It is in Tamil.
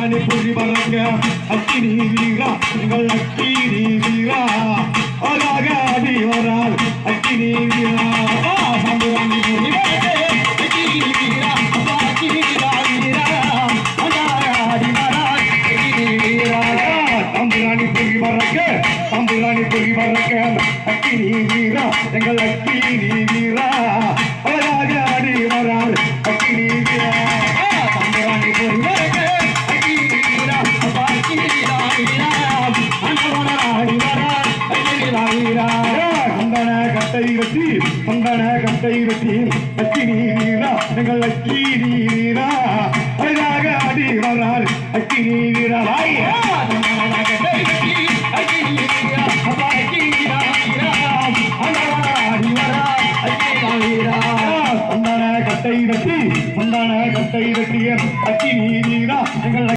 தம்புராணி பொறி பறக்க அக்கினி வீரா எங்கள் அக்கினி வீரா அழகாக அடி வரால் அக்கினி வீரா தம்புராணி பொறி பறக்க அக்கினி வீரா அக்கினி வீரா அழகாக அடி வரால் அக்கினி வீரா தம்புராணி பொறி பறக்க அக்கினி வீரா எங்கள் அக்கினி வீரா அழகாக அடி வரால் அக்கினி வீரா தம்புராணி பொறி பறக்க சந்தன கட்டை வெட்டி அக்கினி வீரா எங்கள் அக்கினி வீரா அழகாக அடி வரால் அக்கினி வீரா சந்தன கட்டை வெட்டி அக்கினி வீரா அக்கினி வீரா அடி வரால் அக்கினி வீரா சந்தன கட்டை வெட்டி அக்கினி வீரா எங்கள்